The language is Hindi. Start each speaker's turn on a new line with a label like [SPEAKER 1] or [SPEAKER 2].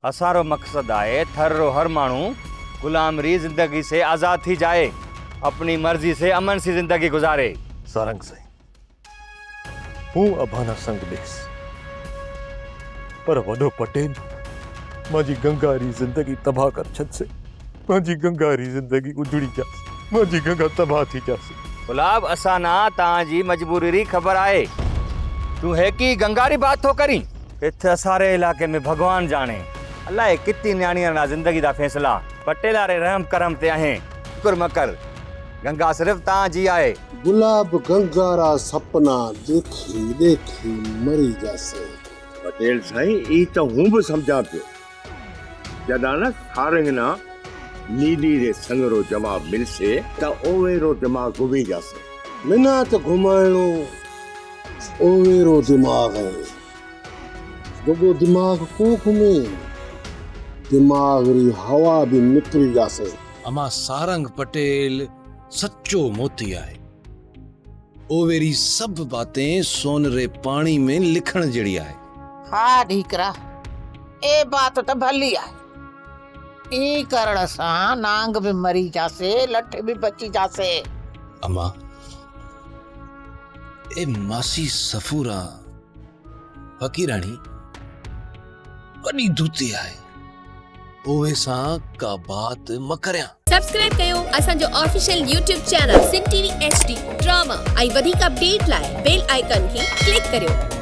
[SPEAKER 1] असारो मकसद आए थर्रो हर मानू गुलामरी जिंदगी से आजाद थी जाए, अपनी मर्जी से अमन सी जिंदगी गुजारे।
[SPEAKER 2] सारंग साईं, हूँ अभाना संग बेस, पर वडो पटेल माजी गंगारी जिंदगी तबाह कर छद से। माजी गंगारी जिंदगी उजड़ी जासे, माजी गंगा तबाह थी जासे।
[SPEAKER 1] गुलाब असाना ताजी मजबूरी री खबर आए, तू है कि गंगारी बात तो करी। इत्थे सारे इलाके में भगवान जाने अल्लाह कितनी न्याणियां ना जिंदगी दा फैसला पटेला रे रहम करम ते आहे। शुक्र मकर गंगा सिर्फ ताजी आए।
[SPEAKER 3] गुलाब गंगारा सपना देखी देखी मरी जासे।
[SPEAKER 4] पटेल साईं, ई तो हूं भी समझा पियो, जदा न सारंग ना नीली रे संगरो जवाब मिलसे त ओवेरो दिमाग घुमी जासे।
[SPEAKER 3] मिना तो घुमाइणो ओवेरो दिमाग है, रुगो दिमाग को घुमे, दिमाग री हवा भी निकली जासे।
[SPEAKER 5] अमा सारंग पटेल सच्चो मोती आए। ओवेरी सब बातें सोनरे पानी में लिखण जड़ी आए।
[SPEAKER 6] हाँ ढीकरा, ए बात तो भली है। ई करण सा नांग भी मरी जासे, लठ भी बची जासे।
[SPEAKER 5] अमा ए मासी सफूरा फकीरानी वडी दूती आए, ओवे सा का बात मकरिया।
[SPEAKER 7] सब्सक्राइब कयो असांजो official YouTube channel Singh TV HD drama ऐं वधीक अपडेट लाइ बेल आइकन खे क्लिक करियो।